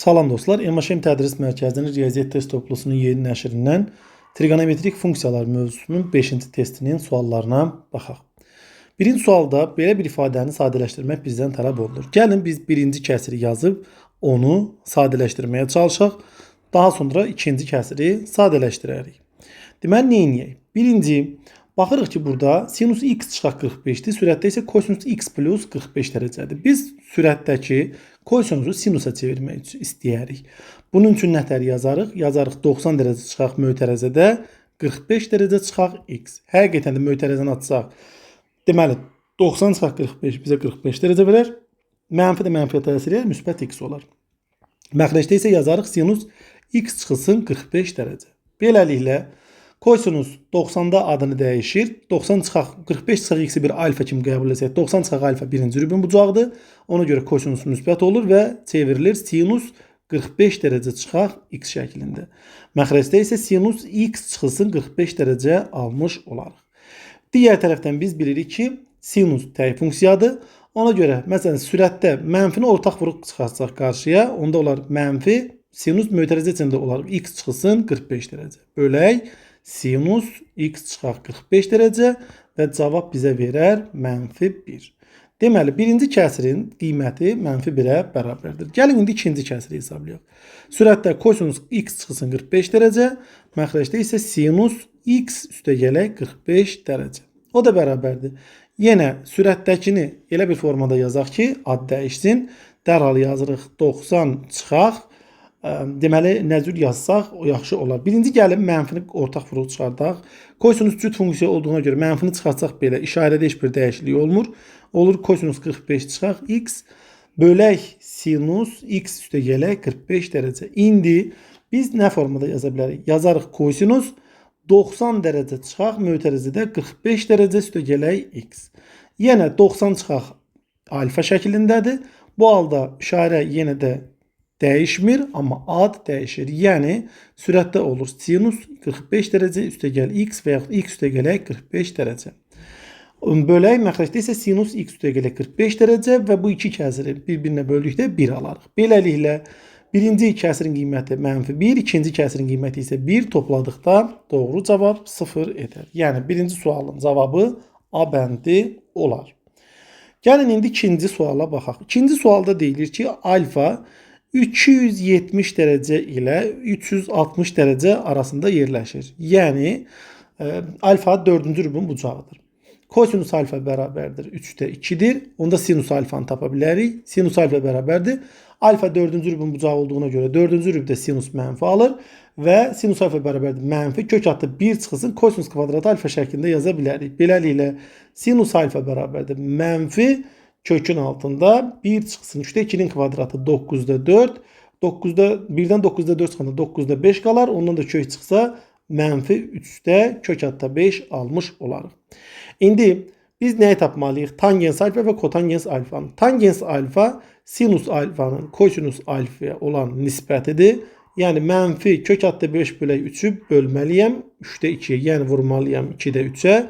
Salam dostlar, MHM Tədris Mərkəzinin Riyaziyyat test toplusunun yeni nəşrindən trigonometrik funksiyalar mövzusunun 5-ci testinin suallarına baxaq. Birinci sualda belə bir ifadəni sadələşdirmək bizdən tələb olunur. Gəlin biz birinci kəsiri yazıb onu sadələşdirməyə çalışaq. Daha sonra ikinci kəsiri sadələşdirərik. Deməli, nə edək? Birinci, baxırıq ki, burada sinus x çıxaq 45-dir. Sürətdə isə kosinus x plus 45 dərəcədir. Biz sürətdəki kosinusu sinusa çevirmək istəyirik. Bunun üçün nətər yazarıq? Yazarıq 90 dərəcə çıxaq mötərəzədə 45 dərəcə çıxaq x. Həqiqətən də mötərəzəni açsaq, deməli 90 çıxaq 45 bizə 45 dərəcə verər. Mənfi də mənfiyə təsir edir, müsbət x olar. Məxrəcdə isə yazarıq sinus x çıxılsın 45 dərəcə. Beləliklə kosinus 90-da adını dəyişir. 90 çıxaq 45 çıxaq x-i bir alfa kimi qəbul etsək, 90 çıxaq alfa birinci rübün bucağıdır. Ona görə kosinus müsbət olur və çevrilir sinus 45 dərəcə çıxaq x şəklində. Məxrəcdə isə sinus x çıxılsın 45 dərəcə almış olarıq. Digər tərəfdən biz bilirik ki, sinus təyin funksiyadır. Ona görə, məsələn, sürətdə mənfini ortaq vuruq çıxartsaq qarşıya, onda olar mənfi sinus mötərəzə içində olaraq x çıxılsın 45 dərəcə. Bölək sinus x çıxaq 45 dərəcə və cavab bizə verər mənfi 1. Deməli, birinci kəsirin qiyməti mənfi 1-ə bərabərdir. Gəlin, indi ikinci kəsiri hesablayaq. Sürətdə kosinus x çıxılsın 45 dərəcə, məxrəcdə isə sinus x üstə gələk 45 dərəcə. O da bərabərdir. Yenə sürətdəkini elə bir formada yazaq ki, ad dəyişsin. Dərhal yazırıq 90 çıxaq. Deməli, nə cür yazsaq o yaxşı olar. Birinci gəlin mənfini ortaq vuruq çıxardaq. Kosinus cüt funksiya olduğuna görə mənfini çıxartsaq belə işarədə heç bir dəyişiklik olmur. Olur kosinus 45 çıxaq x bölək sinus x üstə gələk 45 dərəcə. İndi biz nə formada yaza bilərik? Yazarıq kosinus 90 dərəcə çıxaq mötərəzədə 45 dərəcə üstə gələk x. Yenə 90 çıxaq alfa şəklindədir. Bu halda işarə yenə də dəyişmir, amma ad dəyişir. Yəni, sürətdə olur sinus 45 dərəcə üstə gəl x və yaxud x üstə gələk 45 dərəcə. Bölək məxrəcdə isə sinus x üstə gələk 45 dərəcə və bu iki kəsiri bir-birinə böldükdə 1 alarıq. Beləliklə, birinci kəsirin qiyməti mənfi 1, ikinci kəsirin qiyməti isə 1 topladıqda doğru cavab 0 edər. Yəni, birinci sualın cavabı A bəndi olar. Gəlin, indi ikinci suala baxaq. İkinci sualda deyilir ki, alfa 270 dərəcə ilə 360 dərəcə arasında yerləşir. Yəni, alfa 4-cü rübün bucağıdır. Kosinus alfa bərabərdir 3-də 2-dir. Onda sinus alfanı tapa bilərik. Sinus alfa bərabərdir. Alfa 4-cü rübün bucağı olduğuna görə 4-cü rübdə sinus mənfi alır və sinus alfa bərabərdir mənfi kök altı 1 çıxılsın kosinus kvadratı alfa şəklində yaza bilərik. Beləliklə, sinus alfa bərabərdir mənfi kökün altında 1 çıxsın 3-də 2-nin kvadratı 9-da 4. 1-dən 9-da 4 çıxanda 9-da 5 qalar. Ondan da kök çıxsa mənfi 3-də kök altda 5 almış olarıq. İndi biz nəyi tapmalıyıq? Tangens alfa və kotangens alfanı. Tangens alfa sinus alfanın kosinus alfaya olan nisbətidir. Yəni mənfi kök altda 5 bölək 3-ü bölməliyəm 3-də 2-yə, yəni vurmalıyam 2-də 3-ə.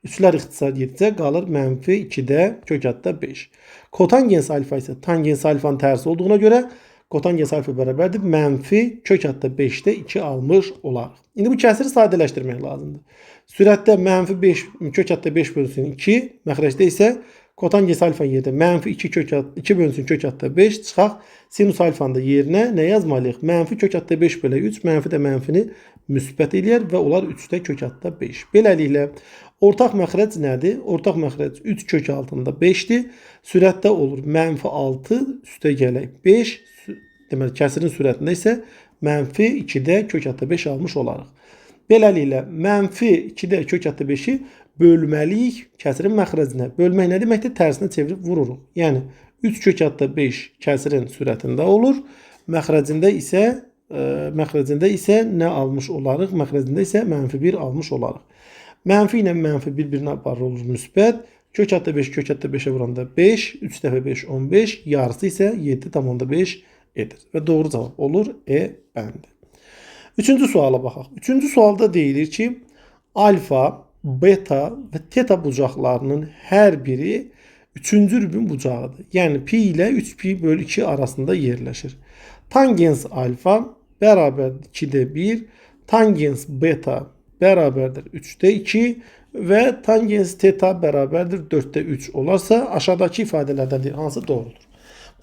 3-lər ixtisar yedirsə qalır mənfi 2-də kök altda 5. Kotangens alfa isə tangens alfanın tərsi olduğuna görə kotangens alfa bərabərdir mənfi kök altda 5-də 2 almış olarıq. İndi bu kəsiri sadələşdirmək lazımdır. Sürətdə mənfi 5 kök altda 5 bölünsün 2, məxrəcdə isə kotangens alfa yerdə mənfi 2 bölünsün kök altda 5 çıxaq. Sinus alfanın da yerinə nə yazmalıyıq? Mənfi kök altda 5 bölək 3, mənfi də mənfini müsbət eləyər və olar 3-də kök altda 5. Beləliklə, ortaq məxrəc nədir? Ortaq məxrəc 3 kök altında 5-dir. Sürətdə olur mənfi 6 üstə gələk 5. Deməli, kəsirin sürətində isə mənfi 2-də kök altda 5 almış olarıq. Beləliklə, mənfi 2-də kök altda 5-i bölməliyik kəsirin məxrəcinə. Bölmək nə deməkdir? Tərsinə çevirib vururuq. Yəni, 3 kök altda 5 kəsirin sürətində olur. Məxrəcində isə nə almış olarıq? Məxrəcində isə mənfi 1 almış olarıq. Mənfi ilə mənfi bir-birinə aparılır müsbət. Kök altda 5 kök altda 5-ə vuranda 5, 3 dəfə 5 15, yarısı isə 7,5 edir. Və doğru cavab olur E bəndi. Üçüncü suala baxaq. Üçüncü sualda deyilir ki, alfa, beta və teta bucaqlarının hər biri 3-cü rübün bucağıdır. Yəni pi ilə 3pi bölü 2 arasında yerləşir. Tangens alfa bərabərdir 2'də 1. Tangens beta bərabərdir 3'də 2 və tangens teta bərabərdir 4'də 3 olarsa aşağıdakı ifadələrdən hansı doğrudur?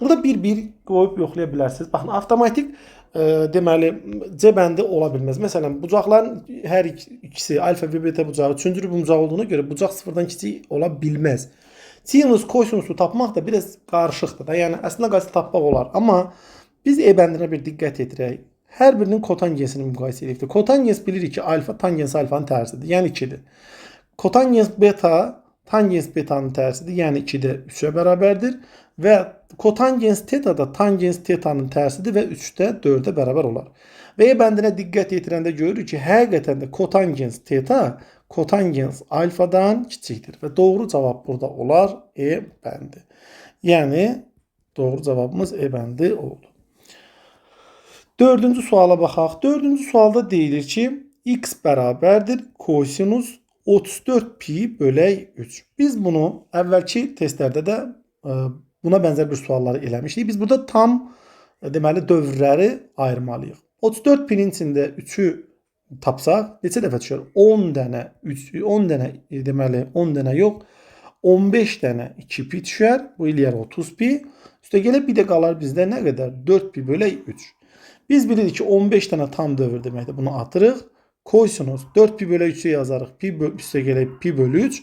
Burada bir qoyub yoxlaya bilərsiniz. Baxın, avtomatik deməli C bəndi ola bilməz. Məsələn, bucaqların hər ikisi alfa və beta bucağı üçüncü bucaq olduğuna görə bucaq sıfırdan kiçik ola bilməz. Sinus, kosinusu tapmaq da biraz qarışıqdır da. Yəni əslində qaysı tapmaq olar, amma biz E bəndinə bir diqqət yetirək. Hər birinin kotangensini müqayisə edirik. Kotangens bilirik ki, alfa tangens alfanın tərsidir, yəni 2'dir. Kotangens beta tangens betanın tərsidir, yəni 2'də 3'ə bərabərdir və kotangens teta da tangens tetanın tərsidir və 3'də 4'ə bərabər olar. Və E bəndinə diqqət yetirəndə görürük ki, həqiqətən də kotangens teta kotangens alfadan kiçikdir və doğru cavab burada olar E bəndi. Yəni doğru cavabımız E bəndi oldu. Dördüncü suala baxaq. Dördüncü sualda deyilir ki, x bərabərdir kosinus 34 pi bölək 3. Biz bunu əvvəlki testlərdə də buna bənzər bir sualları eləmişdik. Biz burada tam deməli dövrləri ayırmalıyıq. 34 pinin içində 3'ü tapsaq neçə dəfə düşər? 10 dənə 3, 10 dənə deməli 10 dənə yox, 15 dənə 2 pi düşər. Bu eləyər 30 pi. Üstə gəlib bir də qalar bizdə nə qədər? 4 pi bölək 3. Biz bilirik ki 15 dənə tam dövr deməkdir. Bunu atırıq. Kosinus 4 pi bölək 3'ü yazarıq. Pi üstə gəlib pi bölü 3.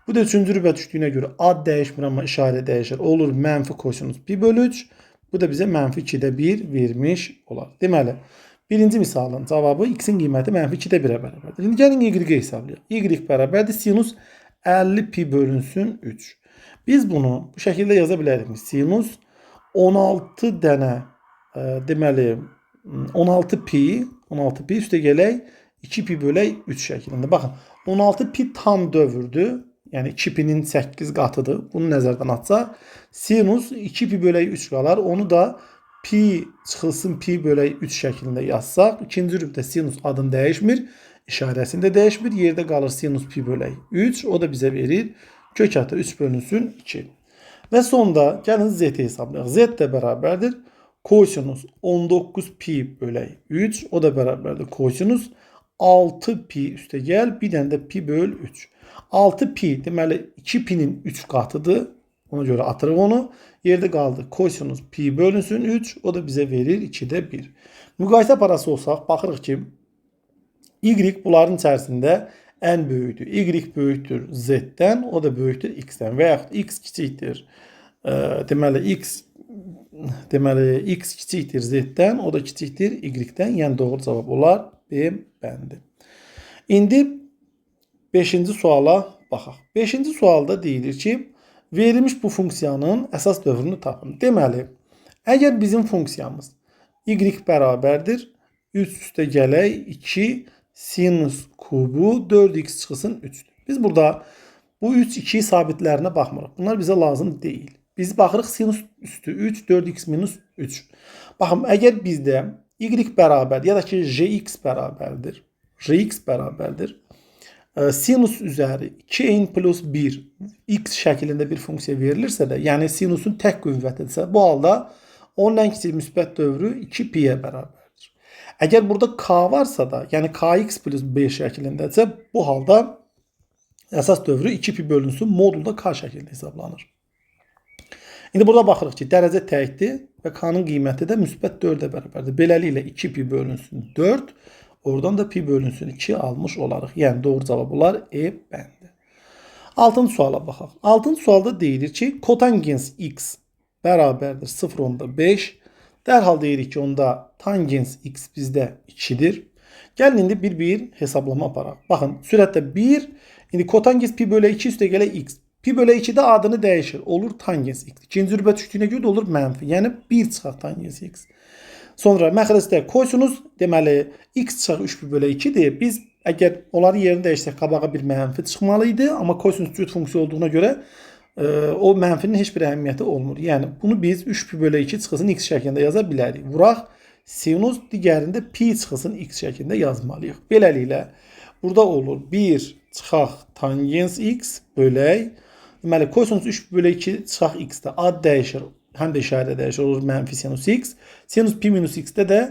Bu da 3-cü rübə düşdüyünə görə ad dəyişmir, amma işarə dəyişir. Olur mənfi kosinus pi bölü 3. Bu da bizə mənfi 2'də 1 vermiş olar. Deməli, birinci misalın cavabı x'in qiyməti mənfi 2'də 1'ə bərabərdir. İndi gəlin y-i hesablayaq. Y bərabərdir sinus 50 pi bölünsün 3. Biz bunu bu şəkildə yaza bilərik. Sinus 16 dənə deməli 16 pi üstə gələk 2 pi bölək 3 şəklində. Baxın, 16 pi tam dövrdür. Yəni 2 pinin 8 qatıdır. Bunu nəzərdən atsaq, sinus 2 pi bölək 3 qalar. Onu da pi çıxılsın pi bölək 3 şəklində yazsaq, ikinci rübdə sinus adını dəyişmir, işarəsində dəyişmir. Yerdə qalır sinus pi bölək 3. O da bizə verir kök atı 3 bölünsün 2. Və sonda gəlin z hesablayaq. Z də bərabərdir kosinus 19 pi bölək 3. O da bərabərdir kosinus 6 pi üstə gəl, bir dənə də pi böl 3. 6 pi deməli 2 pinin 3 qatıdır. Ona görə atırıq onu. Yerdə qaldı kosinus pi bölünsün 3. O da bizə verir 2'də 1. Müqayisə parası olsaq, baxırıq ki, y bunların içərisində ən böyükdür. Y böyükdür z-dən, o da böyükdür x-dən və yaxud x kiçikdir. Deməli x kiçikdir z-dən, o da kiçikdir y-dən. Yəni doğru cavab olar B bəndi. İndi 5-ci suala baxaq. 5-ci sualda deyilir ki, verilmiş bu funksiyanın əsas dövrünü tapın. Deməli, əgər bizim funksiyamız y bərabərdir 3 üstə gələk 2 sinus kubu 4x çıxılsın 3'dür. Biz burada bu 3, 2 sabitlərinə baxmırıq. Bunlar bizə lazım deyil. Biz baxırıq sinus üstü 3, 4x minus 3. Baxın, əgər bizdə y bərabər ya da ki jx bərabərdir. Jx bərabərdir. Sinus üzəri 2n plus 1 x şəklində bir funksiya verilirsə də, yəni sinusun tək qüvvətidirsə, bu halda onun ən kiçik müsbət dövrü 2 pi-yə bərabərdir. Əgər burada k varsa da, yəni kx plus b şəklindədirsə, bu halda əsas dövrü 2 pi bölünsün modulda k şəklində hesablanır. İndi burada baxırıq ki, dərəcə təkdir və k-nın qiyməti də müsbət 4'ə bərabərdir. Beləliklə 2 pi bölünsün 4, oradan da pi bölünsün 2 almış olarıq. Yəni doğru cavab olar E bəndi. 6-cı suala baxaq. 6-cı sualda deyilir ki, kotangens x bərabərdir 0,5. Dərhal deyirik ki, onda tangens x bizdə 2'dir. Gəlin indi bir hesablama aparaq. Baxın, sürətlə 1, indi kotangens pi bölü 2 üstə gələ x. Pi bölü 2'də adını dəyişir. Olur tangens x. İkinci rübə düşdüyünə görə də olur mənfi. Yəni 1 çıxaq tangens x. Sonra məxrəcdə kosinus deməli x çıxaq 3 pi bölü 2'dir. Biz əgər onların yerini dəyişsək qabağa bir mənfi çıxmalıydı. Amma kosinus cüt funksiya olduğuna görə o mənfinin heç bir əhəmiyyəti olmur. Yəni bunu biz 3 pi bölü 2 çıxılsın x şəklində yaza bilərik. Vuraq sinus digərində pi çıxılsın x şəklində yazmalıyıq. Beləliklə burada olur 1 çıxaq tangens x bölək. Deməli kosinus 3 bölü 2 çıxaq x-də ad dəyişir. həm də işarə dəyişir, olur mənfi sinus x. Sinus pi minus x-də də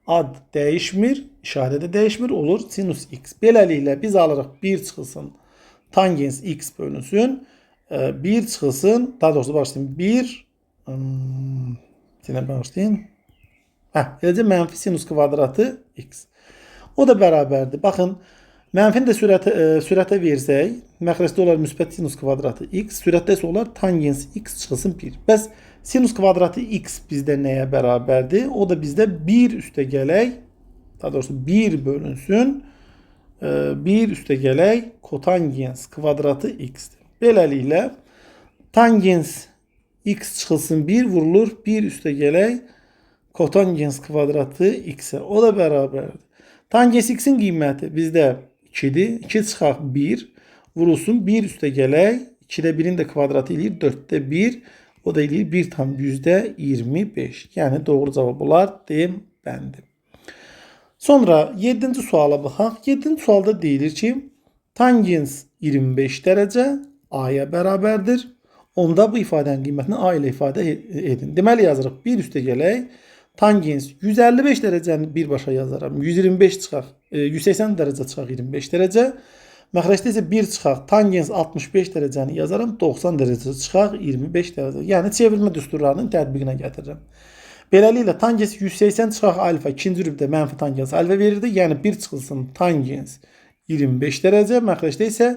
ad dəyişmir, işarə də dəyişmir, olur sinus x. Beləliklə biz alırıq 1 çıxılsın tangens x bölünsün. 1 çıxılsın, daha doğrusu başlayayım. 1 yenə başlayayım. Eləcə mənfi sinus kvadratı x. O da bərabərdir. Baxın, mənfini də sürətə versək, məxrəcdə olar müsbət sinus kvadratı x, sürətdə isə olar tangens x çıxılsın 1. Bəs sinus kvadratı x bizdə nəyə bərabərdir? O da bizdə 1 üstə gələk, daha doğrusu 1 bölünsün, 1 üstə gələk kotangens kvadratı x-dir. Beləliklə, tangens x çıxılsın 1 vurulur, 1 üstə gələk kotangens kvadratı x-ə. O da bərabərdir. Tangens x-in qiyməti bizdə 2-dir. 2 çıxaq 1 vurulsun, 1 üstə gələk. 2-də 1-in də kvadratı eləyir 4-də 1. O da eləyir 1 tam %25. Yəni doğru cavab olar D bəndi. Sonra 7-ci suala baxaq. 7-ci sualda deyilir ki, tangens 25 dərəcə A-ya bərabərdir. Onda bu ifadənin qiymətini A ilə ifadə edin. Deməli yazırıq 1 üstə gələk. Tangens 155 dərəcəni birbaşa yazaram. 125 çıxaq, 180 dərəcə çıxaq 25 dərəcə. Məxrəcdə isə 1 çıxaq. Tangens 65 dərəcəni yazaram. 90 dərəcə çıxaq 25 dərəcə. Yəni çevirmə düsturlarının tətbiqinə gətirirəm. Beləliklə tangens 180 çıxaq alfa ikinci rübdə mənfi tangens alfa verirdi. Yəni 1 çıxılsın tangens 25 dərəcə. Məxrəcdə isə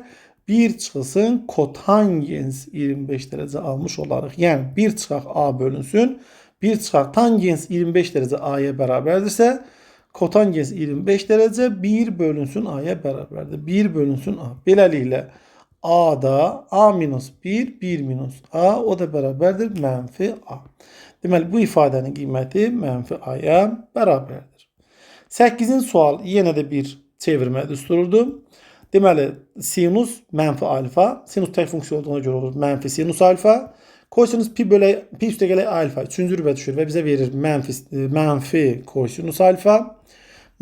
1 çıxılsın kotangens 25 dərəcə almış olarıq. Yəni 1 çıxaq A bölünsün. 1 çıxaq tangens 25 dərəcə A-ya bərabərdirsə, kotangens 25 dərəcə 1 bölünsün A-ya bərabərdir. 1 bölünsün A. Beləliklə A-da A minus 1, 1 minus A, o da bərabərdir mənfi A. Deməli, bu ifadənin qiyməti mənfi A-ya bərabərdir. 8-ci sual yenə də bir çevirmə düsturudur. Deməli, sinus mənfi alfa, sinus tək funksiya olduğuna görə olur mənfi sinus alfa. Kosinus pi üstə gələk alfa 3-cü rübə düşür və bizə verir mənfi kosinus alfa.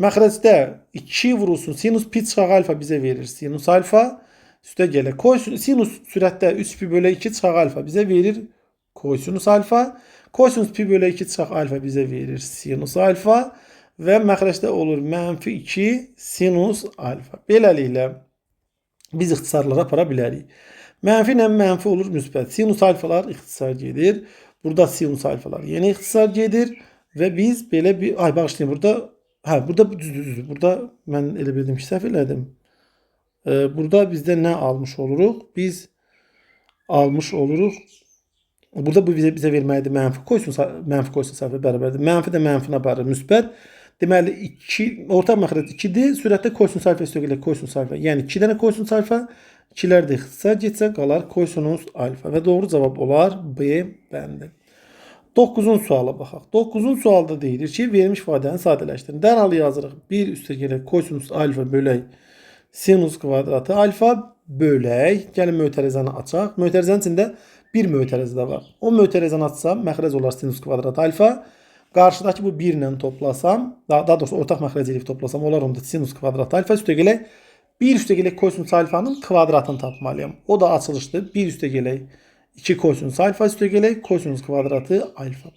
Məxrəcdə 2 vurulsun sinus pi çıxaq alfa bizə verir sinus alfa. Üstə gələk sinus sürətdə 3 pi bölü 2 çıxaq alfa bizə verir kosinus alfa. Kosinus pi bölü 2 çıxaq alfa bizə verir sinus alfa. Və məxrəcdə olur mənfi 2 sinus alfa. Beləliklə biz ixtisarlara apara bilərik. Mənfi ilə mənfi olur müsbət. Sinus alfalar ixtisar gedir. Burada sinus alfalar yeni ixtisar gedir. Və biz belə bir... bağışlayın burada. Burada düzdür. Burada mən elə bildim ki, səhv elədim. Burada bizdə nə almış oluruq? Biz almış oluruq. Burada bu bizə verməlidir mənfi kosinus alfa bərabərdir. Mənfi də mənfinə aparır müsbət. Deməli, ortaq məxrəc 2-dir. Sürətdə kosinus alfa üstə gəlir kosinus alfa. Yəni 2 dənə kosinus alfa. 2'lər də ixtisar getsə qalar kosinus alfa və doğru cavab olar B bəndi. 9-cu suala baxaq. 9-cu sualda deyilir ki, verilmiş ifadəni sadələşdirin. Dərhal yazırıq 1 üstə gələk kosinus alfa bölək sinus kvadratı alfa bölək. Gəlin mötərizəni açaq. Mötərizənin içində bir mötərizə də var. O mötərizəni açsam məxrəc olar sinus kvadratı alfa. Qarşıdakı bu 1 ilə toplasam, daha doğrusu ortaq məxrəc eləyib toplasam, olar onda sinus kvadratı alfa üstə gələk 1 üstə gələk kosinus alfanın kvadratını tapmalıyam. O da açılışdır. 1 üstə gələk 2 kosinus alfa üstə gələk kosinus kvadratı alfa.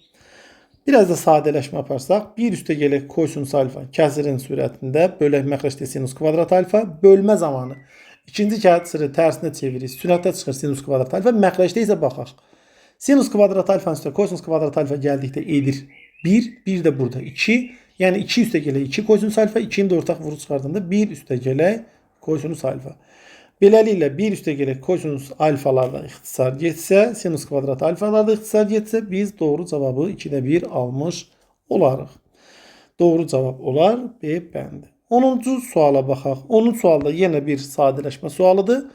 Biraz da sadələşmə aparsaq 1 üstə gələk kosinus alfa kəsirin sürətində bölək məxrəcdə sinus kvadratı alfa bölmə zamanı. İkinci kəsiri tərsinə çevirir. Sürətdə çıxır sinus kvadratı alfa. Məxrəcdə isə baxaq. Sinus kvadratı alfanın üstə kosinus kvadratı alfa gəldikdə edir 1. 1 də burada 2. Yəni 2 üstə gələk 2 kosinus alfa. 2-ni də ortaq vurub çıxardığında 1 üstə gələk kosinus alfa. Beləliklə 1 üstə gələk kosinus alfalarda ixtisar getsə, sinus kvadratı alfalarda ixtisar getsə, biz doğru cavabı 2-də 1 almış olarıq. Doğru cavab olar B bəndi. 10-cu suala baxaq. 10-cu sualda yenə bir sadələşmə sualıdır.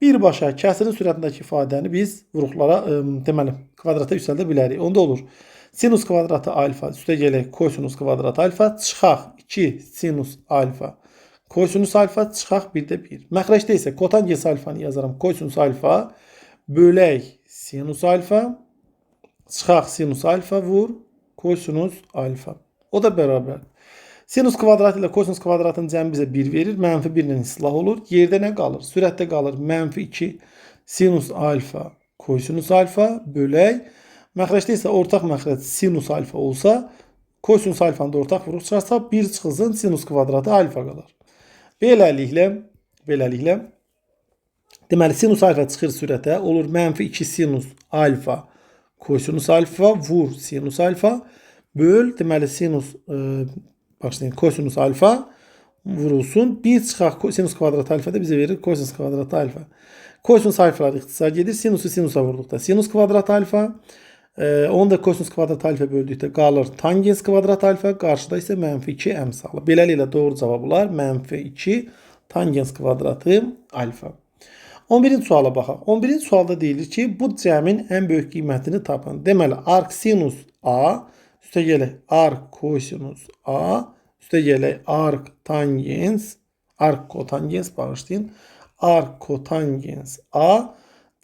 Birbaşa kəsirin sürətindəki ifadəni biz vuruqlara, deməli, kvadrata yüksəldə bilərik. Onda olur. Sinus kvadratı alfa üstə gələk kosinus kvadratı alfa çıxaq 2 sinus alfa. Kosinus alfa çıxaq 1-də 1. Məxrəcdə isə kotangens alfanı yazaram. Kosinus alfa bölək sinus alfa çıxaq sinus alfa vur kosinus alfa. O da bərabər. Sinus kvadratı ilə kosinus kvadratının cəmi bizə 1 verir. Mənfi 1 ilə islah olur. Yerdə nə qalır? Sürətdə qalır mənfi 2 sinus alfa kosinus alfa bölək. Məxrəcdə isə ortaq məxrəc sinus alfa olsa, kosinus alfanı da ortaq vuruq çıxarsa 1 çıxılsın sinus kvadratı alfa qalar. Beləliklə deməli sinus alfa çıxır sürətə, olur -2 sinus alfa kosinus alfa vur sinus alfa böl deməli kosinus alfa vurulsun 1 çıxaq sinus kvadratı alfa da bizə verir kosinus kvadratı alfa. Kosinus alfalar ixtisar gedir. Sinusu sinusa vurduqda sinus kvadratı alfa. Onu da kosinus kvadratı alfa böldükdə qalır tangens kvadratı alfa. Qarşıda isə -2 əmsalı. Beləliklə doğru cavab olar -2 tangens kvadratı alfa. 11-ci suala baxaq. 11-ci sualda deyilir ki, bu cəmin ən böyük qiymətini tapın. Deməli, arc sinus A üstə gələk arc kosinus A üstə gələk arc kotangens bağışlayın. Arc kotangens A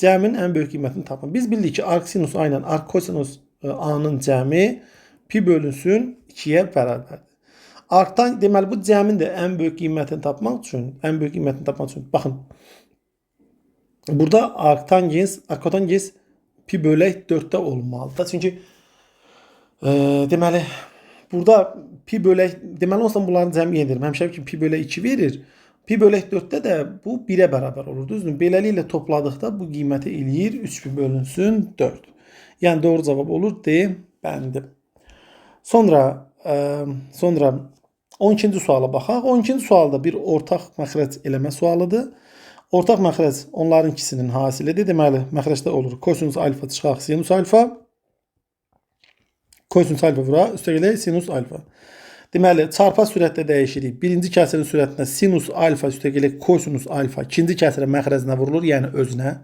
cəmin ən böyük qiymətini tapın. Biz bildik ki, arc sinus A ilə arc kosinus A-nın cəmi pi bölünsün 2-yə bərabərdir. Arcdan deməli bu cəmin də ən böyük qiymətini tapmaq üçün, baxın. Burada arc kotangens pi bölək 4-də olmalıdır. Çünki deməli burada pi bölək deməli olsa bunların cəmi yenidir. Həmişə ki pi bölək 2 verir. Pi bölək 4-də də bu 1-ə bərabər olur. Düzdür? Beləliklə topladıqda bu qiyməti eləyir 3 pi bölünsün 4. Yəni doğru cavab olur D bəndi. Sonra 12-ci suala baxaq. 12-ci sualda bir ortaq məxrəc eləmə sualıdır. Ortaq məxrəc onların ikisinin hasilidir. Deməli, məxrəcdə olur kosinus alfa çıxaq sinus alfa. Kosinus alfa vura üstə gələk sinus alfa. Deməli, çarpa sürətdə dəyişirik. Birinci kəsirin sürətində sinus alfa üstə gələk kosinus alfa. İkinci kəsirə məxrəzinə vurulur, yəni özünə.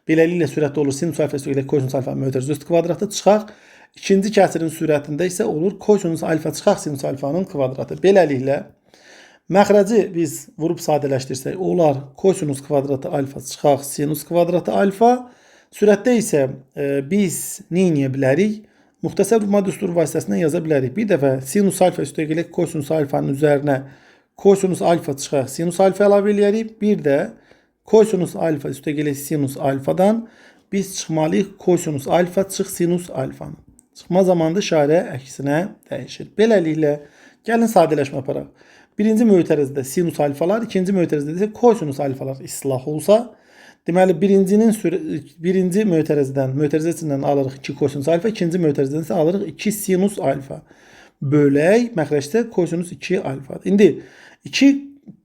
Beləliklə sürətdə olur sinus alfa üstə gələk kosinus alfa mötərizə üstü kvadratı çıxaq. İkinci kəsirin sürətində isə olur kosinus alfa çıxaq sinus alfanın kvadratı. Beləliklə məxrəci biz vurub sadələşdirsək, olar kosinus kvadratı alfa çıxaq sinus kvadratı alfa. Sürətdə isə biz nə edə bilərik? Muxtəsər vurma düsturu vasitəsilə yaza bilərik. Bir dəfə sinus alfa üstə gələk kosinus alfanın üzərinə kosinus alfa çıxaq sinus alfa əlavə eləyərik. Bir də kosinus alfa üstə gələk sinus alfadan biz çıxmalıyıq kosinus alfa çıx sinus alfanın. Çıxma zamanında işarə əksinə dəyişir. Beləliklə gəlin sadələşmə aparaq. Birinci mötərizədə sinus alfalar, ikinci mötərizədə isə kosinus alfalar islah olsa, deməli birinci mötərizəsindən alırıq 2 kosinus alfa, ikinci mötərizədən isə alırıq 2 sinus alfa. Bölək məxrəcdə kosinus 2 alfa. İndi 2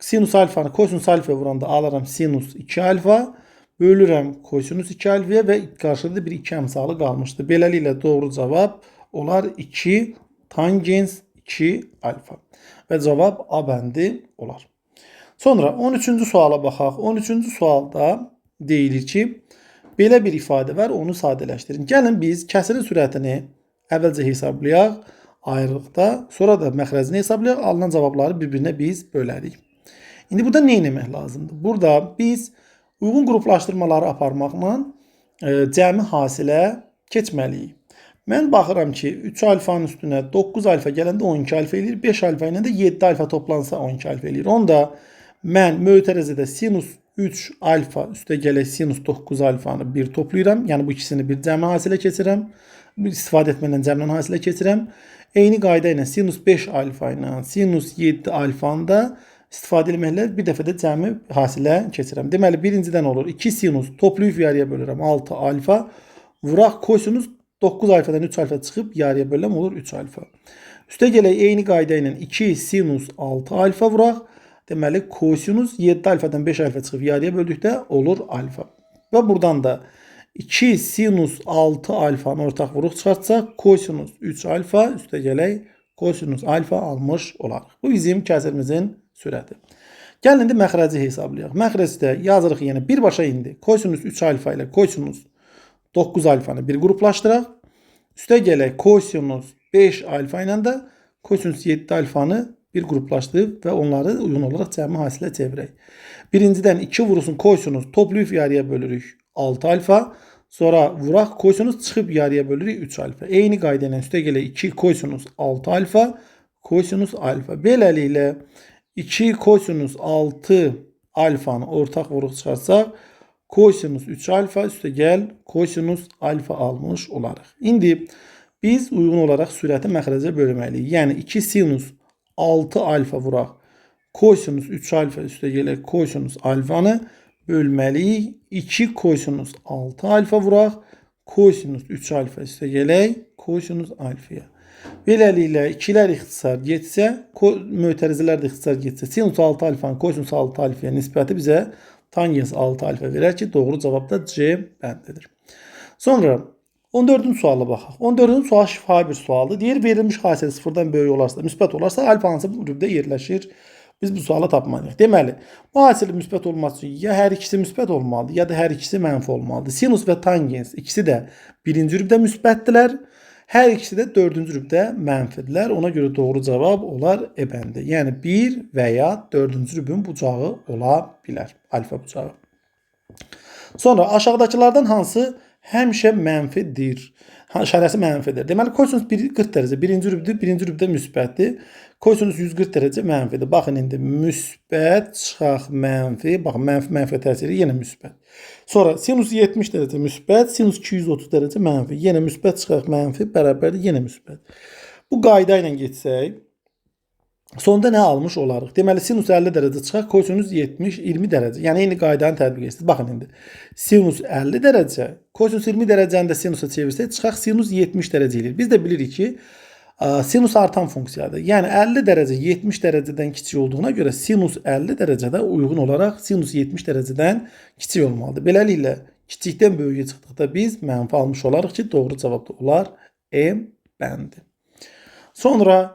sinus alfanı kosinus alfa vuranda alıram sinus 2 alfa, bölürəm kosinus 2 alfaya və qarşıda bir 2 əmsalı qalmışdır. Beləliklə doğru cavab olar 2 tangens 2 alfa. Və cavab A bəndi olar. Sonra 13-cü suala baxaq. 13-cü sualda deyilir ki, belə bir ifadə var, onu sadələşdirin. Gəlin biz kəsirin sürətini əvvəlcə hesablayaq ayrılıqda, sonra da məxrəcini hesablayaq, alınan cavabları bir-birinə biz bölərik. İndi burada nə etmək lazımdır? Burada biz uyğun qruplaşdırmaları aparmaqla cəmi hasilə keçməliyik. Mən baxıram ki, 3 alfanın üstünə 9 alfa gələndə 12 alfa eləyir, 5 alfa ilə də 7 alfa toplansa 12 alfa eləyir. Onda mən mötərizədə sinus 3 alfa üstə gələk sinus 9 alfanı bir toplayıram. Yəni bu ikisini bir cəmi hasilə keçirəm. İstifadə etməklə cəmlə hasilə keçirəm. Eyni qayda ilə sinus 5 alfa ilə sinus 7 alfanı da istifadə etməklə bir dəfə də cəmi hasilə keçirəm. Deməli, birincidən olur 2 sinus toplayıb yarıya bölürəm 6 alfa. Vuraq kosinus 9 alfadan 3 alfa çıxıb yarıya böləm olur 3 alfa. Üstə gələk eyni qayda ilə 2 sinus 6 alfa vuraq. Deməli kosinus 7 alfadan 5 alfa çıxıb yarıya böldükdə olur alfa. Və buradan da 2 sinus 6 alfanı ortaq vuruq çıxartsaq kosinus 3 alfa üstə gələk kosinus alfa almış olarıq. Bu bizim kəsirimizin sürəti. Gəlin indi məxrəci hesablayaq. Məxrəcdə yazırıq yenə birbaşa indi kosinus 3 alfa ilə kosinus 9 alfanı bir qruplaşdıraq. Üstə gələk kosinus 5 alfa ilə də kosinus 7 alfanı bir qruplaşdırıb və onları uyğun olaraq cəmi hasilə çevirək. Birincidən 2 vurulsun kosinus toplayıb yarıya bölürük 6 alfa. Sonra vuraq kosinus çıxıb yarıya bölürük 3 alfa. Eyni qayda ilə üstə gələk 2 kosinus 6 alfa kosinus alfa. Beləliklə 2 kosinus 6 alfanı ortaq vuruq çıxarsaq kosinus 3 alfa üstə gəl kosinus alfa almış olarıq. İndi biz uyğun olaraq sürəti məxrəcə bölməliyik. Yəni 2 sinus 6 alfa vuraq. Kosinus 3 alfa üstə gələk kosinus alfanı bölməliyik. 2 kosinus 6 alfa vuraq. Kosinus 3 alfa üstə gələk kosinus alfaya. Beləliklə 2'lər ixtisar getsə, mötərizələr də ixtisar getsə, sinus 6 alfanın kosinus 6 alfaya nisbəti bizə tangens 6 alfa verər ki, doğru cavab da C bəndidir. Sonra 14-cü suala baxaq. 14-cü sual şifahi bir sualdır. Deyir, verilmiş xassəti sıfırdan böyük olarsa, müsbət olarsa, alfa hansı qrupda yerləşir? Biz bu sualı tapmalıyıq. Deməli, bu hasili müsbət olması üçün ya hər ikisi müsbət olmalıdır, ya da hər ikisi mənfi olmalıdır. Sinus və tangens ikisi də birinci rübdə müsbətdirlər. Hər ikisi də dördüncü rübdə mənfidirlər. Ona görə doğru cavab olar E bəndi. Yəni 1 və ya dördüncü rübün bucağı ola bilər. Alfa bucağı. Sonra aşağıdakılardan hansı həmişə mənfidir? Şərəsi mənfidir. Deməli, kosinus 40 dərəcə birinci rübdür, birinci rübdə müsbətdir. Kosinus 140 dərəcə mənfidir. Baxın, indi müsbət çıxaq mənfi. Baxın, mənfi təsiri yenə müsbət. Sonra sinus 70 dərəcə müsbət, sinus 230 dərəcə mənfi. Yenə müsbət çıxaq mənfi, bərabərdir, yenə müsbət. Bu qayda ilə getsək, sonda nə almış olarıq? Deməli, sinus 50 dərəcə çıxaq, kosinus 20 dərəcə. Yəni, eyni qaydanı tətbiq edirsiniz. Baxın, indi sinus 50 dərəcə, kosinus 20 dərəcəni də sinusa çevirsək, çıxaq sinus 70 dərəcə edir. Biz də bilirik ki, sinus artan funksiyadır. Yəni 50 dərəcə 70 dərəcədən kiçik olduğuna görə sinus 50 dərəcədə uyğun olaraq sinus 70 dərəcədən kiçik olmalıdır. Beləliklə, kiçikdən böyüyə çıxdıqda biz mənfi almış olarıq ki, doğru cavab da olar E bəndi. Sonra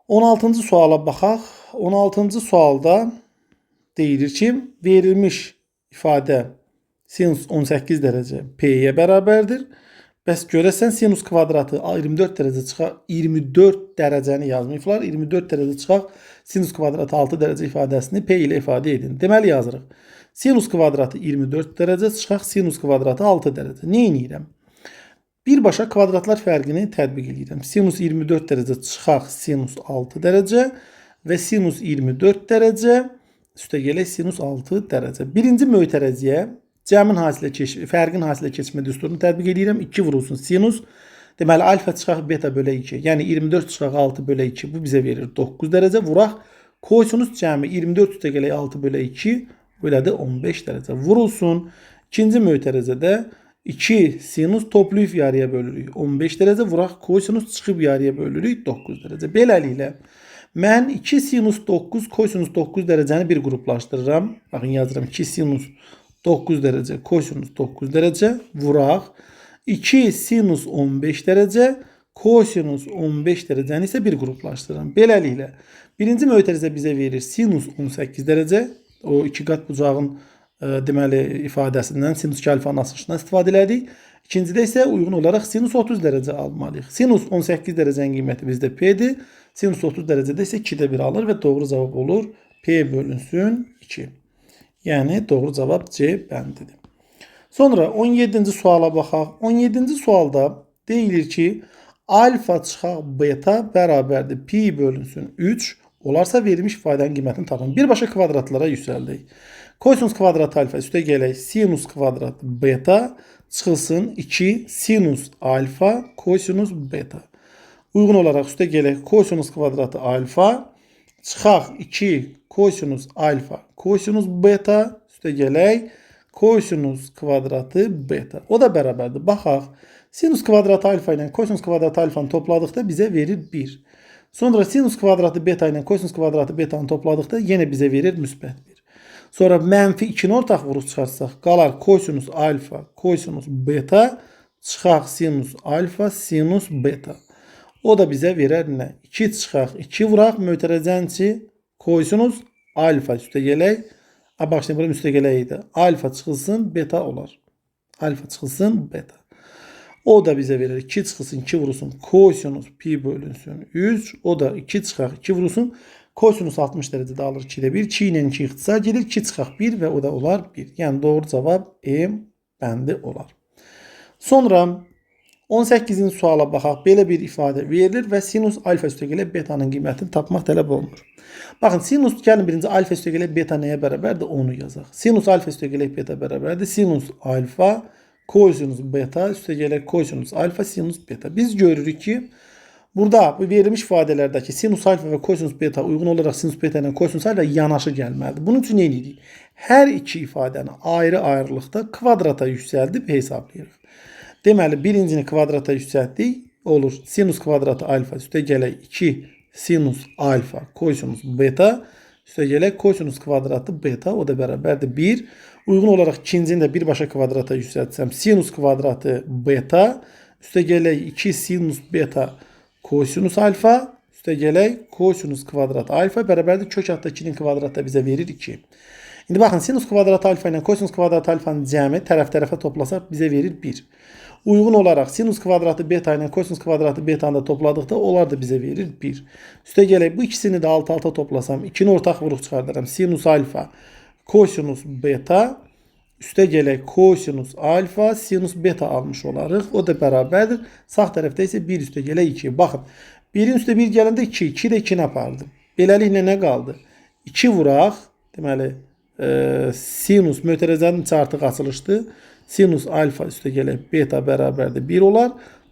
16-cı suala baxaq. 16-cı sualda deyilir ki, verilmiş ifadə sinus 18 dərəcə P-yə bərabərdir. Bəs görəsən sinus kvadratı 24 dərəcə çıxaq, 24 dərəcəni yazmayıblar. 24 dərəcə çıxaq, sinus kvadratı 6 dərəcə ifadəsini P ilə ifadə edin. Deməli yazırıq. Sinus kvadratı 24 dərəcə çıxaq, sinus kvadratı 6 dərəcə. Nə edirəm? Birbaşa kvadratlar fərqini tətbiq edirəm. Sinus 24 dərəcə çıxaq, sinus 6 dərəcə və sinus 24 dərəcə üstə gələk sinus 6 dərəcə. Birinci mötərəziyə fərqin hasilə keçmə düsturunu tətbiq edirəm. 2 vurulsun sinus. Deməli, alfa çıxaq beta bölə 2. Yəni 24 çıxaq 6 bölə 2. Bu bizə verir 9 dərəcə. Vuraq kosinus cəmi 24 üstə gələk 6 bölə 2. Belə də 15 dərəcə. Vurulsun. İkinci mötərəzədə 2 sinus toplayıb yarıya bölürük. 15 dərəcə. Vuraq kosinus çıxıb yarıya bölürük. 9 dərəcə. Beləliklə, mən 2 sinus 9, kosinus 9 dərəcəni bir qruplaşdırıram. Baxın, yazıram 2 sinus 9 dərəcə, kosinus 9 dərəcə, vuraq. 2 sinus 15 dərəcə, kosinus 15 dərəcəni isə bir qruplaşdırıram. Beləliklə, birinci mötərizə bizə verir sinus 18 dərəcə. O 2 qat bucağın deməli ifadəsindən sinus 2 alfanın asılışından istifadə elədik. İkincidə isə uyğun olaraq sinus 30 dərəcə almalıyıq. Sinus 18 dərəcənin qiyməti bizdə P-dir. Sinus 30 dərəcədə isə 2-də 1 alır və doğru cavab olur P bölünsün 2. Yəni, doğru cavab C bəndidir. Sonra 17-ci suala baxaq. 17-ci sualda deyilir ki, alfa çıxaq beta bərabərdir pi bölünsün 3 olarsa verilmiş ifadənin qiymətini tapın. Birbaşa kvadratlara yüksəldik. Kosinus kvadratı alfa üstə gələk sinus kvadratı beta çıxılsın 2 sinus alfa kosinus beta. Uyğun olaraq üstə gələk kosinus kvadratı alfa çıxaq 2 kosinus alfa kosinus beta üstə gələk kosinus kvadratı beta. O da bərabərdir. Baxaq. Sinus kvadratı alfa ilə kosinus kvadratı alfanı topladıqda bizə verir 1. Sonra sinus kvadratı beta ilə kosinus kvadratı betanı topladıqda yenə bizə verir müsbət 1. Sonra mənfi 2-ni ortaq vurub çıxarsaq qalar kosinus alfa kosinus beta çıxaq sinus alfa sinus beta. O da bizə verər nə? 2 çıxaq 2 vuraq mötərəzənçi kosinus alfa üstə gələk. Bax, şimdi buranın üstə gələk idi. Alfa çıxılsın beta olar. Alfa çıxılsın beta. O da bizə verir 2 çıxılsın 2 vurulsun kosinus pi bölünsün 3. O da 2 çıxaq 2 vurulsun kosinus 60 dərəcədə alır 2-də 1. 2 ilə 2 ixtisar gedir. 2 çıxaq 1 və o da olar 1. Yəni doğru cavab E bəndi olar. Sonra 18-ci suala baxaq. Belə bir ifadə verilir və sinus alfa üstəgələ betanın qiymətini tapmaq tələb olunur. Baxın, sinus gəlin birinci alfa üstəgələ beta nəyə bərabərdir? Onu yazaq. Sinus alfa üstəgələ beta bərabərdir. Sinus alfa kosinus beta üstəgələ kosinus alfa sinus beta. Biz görürük ki, burada bu verilmiş ifadələrdəki sinus alfa və kosinus beta uyğun olaraq sinus beta ilə kosinus alfa yanaşı gəlməlidir. Bunun üçün nə edirik? Hər iki ifadəni ayrı-ayrılıqda kvadrata yüksəldib hesablayırıq. Deməli, birincini kvadrata yüksəltdik. Olur sinus kvadratı alfa üstəgələ 2 sinus alfa kosinus beta üstəgələ kosinus kvadratı beta, o da bərabərdir 1. Uyğun olaraq ikincini də birbaşa kvadrata yüksəltsəm sinus kvadratı beta üstəgələ 2 sinus beta kosinus alfa üstəgələ kosinus kvadratı alfa bərabərdir kök altda 2-nin kvadratı bizə verir 2. İndi baxın, sinus kvadratı alfa ilə kosinus kvadratı alfanın cəmi tərəf-tərəfə toplasaq bizə verir 1. Uyğun olaraq sinus kvadratı beta ilə kosinus kvadratı betanı da topladıqda onlar da bizə verir 1. Üstəgələk bu ikisini də alt-alta toplasam 2-ni ortaq vuruq çıxardaram. Sinus alfa kosinus beta üstəgələk kosinus alfa sinus beta almış olarıq. O da bərabərdir. Sağ tərəfdə isə 1 üstəgələk 2. Baxın, 1-in üstə 1 gələndə 2, 2 də 2-ni apardı. Beləliklə nə qaldı? 2 vuraq, deməli sinus mötərəzənin içi artıq açılışdır. Sinus alfa üstəgələ beta bərabərdir 1 olar.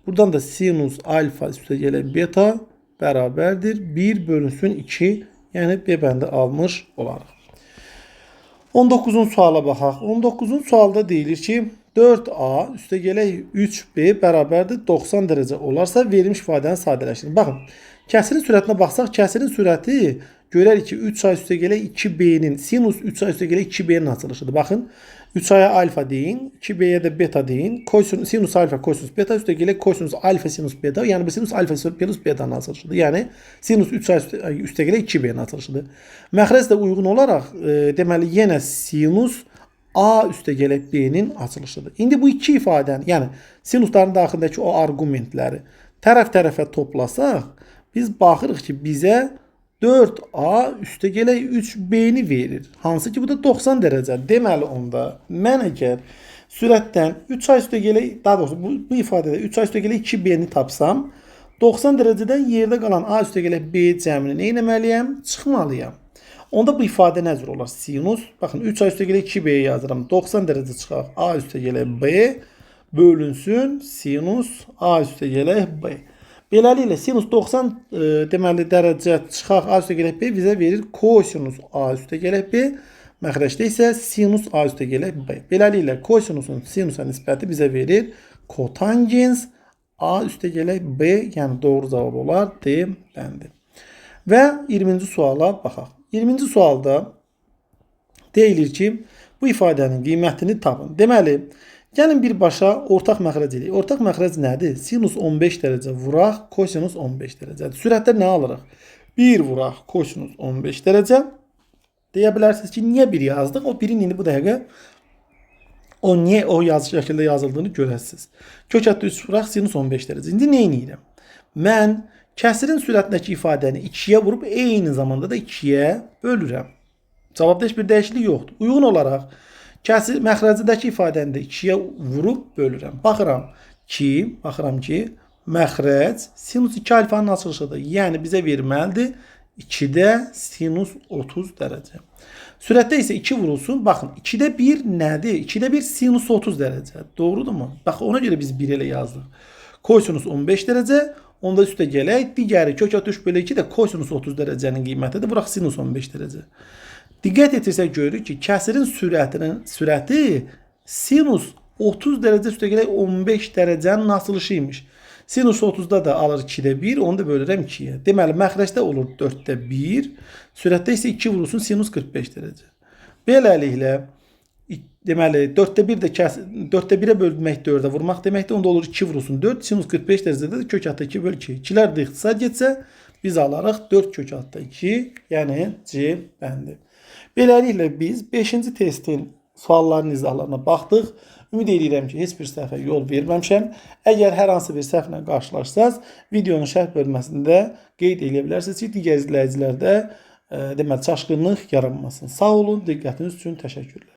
Buradan da sinus alfa üstəgələ beta bərabərdir 1 bölünsün 2. Yəni B bəndi almış olarıq. 19-cu suala baxaq. 19-cu sualda deyilir ki, 4A üstəgələk 3B bərabərdir 90 dərəcə olarsa verilmiş ifadəni sadələşdirin. Baxın, kəsirin sürətinə baxsaq, kəsirin sürəti görərik ki, 3A üstəgələk 2B-nin sinus 3A üstəgələk 2B-nin açılışıdır. Baxın, 3A'ya alfa deyin, 2B'ye de beta deyin. Sinus alfa kosinus beta üstəgələk kosinus alfa sinus beta. Yəni bu sinus alfa sinus beta'nın açılışıdır. Yəni sinus 3A üstəgələk 2B'nin açılışıdır. Məxrəc də uyğun olaraq deməli yenə sinus A üstəgələk B'nin açılışıdır. İndi bu iki ifadəni, yəni sinusların daxilindəki o arqumentləri tərəf-tərəfə toplasaq, biz baxırıq ki, bizə 4A üstəgələk 3B-ni verir. Hansı ki bu da 90 dərəcə. Deməli onda mən əgər sürətdən 3A üstəgələk, daha doğrusu bu ifadədə 3A üstəgələk 2B-ni tapsam, 90 dərəcədən yerdə qalan A üstəgələk B cəmini nə etməliyəm? Çıxmalıyam. Onda bu ifadə nə cür olar? Sinus, baxın 3A üstəgələk 2B-yi yazıram. 90 dərəcə çıxaq A üstəgələk B bölünsün sinus A üstəgələk B. Beləliklə sinus 90 deməli dərəcə çıxaq A üstəgələk B bizə verir kosinus A üstəgələk B. Məxrəcdə isə sinus A üstəgələk B. Beləliklə kosinusun sinusa nisbəti bizə verir kotangens A üstəgələk B, yəni doğru cavab olar D bəndi. Və 20-ci suala baxaq. 20-ci sualda deyilir ki, bu ifadənin qiymətini tapın. Deməli, gəlin birbaşa ortaq məxrəc edək. Ortaq məxrəc nədir? Sinus 15 dərəcə vuraq, kosinus 15 dərəcədir. Sürətdə nə alırıq? 1 vuraq, kosinus 15 dərəcə. Deyə bilərsiniz ki, niyə 1 yazdıq? O 1-in indi bu dəqiqə o niyə o şəkildə yazıldığını görəsiniz. Kök altda 3 vuraq, sinus 15 dərəcə. İndi nə edirəm? Mən kəsirin sürətindəki ifadəni 2-yə vurub eyni zamanda da 2-yə bölürəm. Cavabda heç bir dəyişiklik yoxdur. Uyğun olaraq kəsir məxrəcidəki ifadəni də 2-yə vurub bölürəm. Baxıram ki, məxrəc sinus 2 alfanın açılışıdır. Yəni bizə verməlidir 2-də sinus 30 dərəcə. Sürətdə isə 2 vurulsun. Baxın, 2-də 1 nədir? 2-də 1 sinus 30 dərəcə. Doğrudurmu? Bax, ona görə biz 1 ilə yazdıq. Kosinus 15 dərəcə. Onda üstə gələk. Digəri kök altda 3 bölü 2 də kosinus 30 dərəcənin qiymətidir. Bıraq sinus 15 dərəcə. Diqqət etirsək görürük ki, kəsirin sürəti sinus 30 dərəcə üstəgələk 15 dərəcənin açılışıymış. Sinus 30-da da alır 2-də 1, onu da bölürəm 2-yə. Deməli, məxrəcdə olur 4-də 1, sürətdə isə 2 vurulsun sinus 45 dərəcə. Beləliklə, deməli, 4-də 1-ə bölmək 4-ə vurmaq deməkdir. Onda olur 2 vurulsun 4, sinus 45 dərəcədə də kök altda 2 böl 2. 2-lər də ixtisar getsə, biz alarıq 4 kök altda 2, yəni C bəndi. Beləliklə biz 5-ci testin sualların izahlarına baxdıq. Ümid edirəm ki, heç bir səhvə yol verməmişəm. Əgər hər hansı bir səhvlə qarşılaşsaz, videonun şərh bölməsində qeyd edə bilərsiniz ki, digər izləyicilərdə deməli çaşqınlıq yaranmasın. Sağ olun, diqqətiniz üçün təşəkkürlər.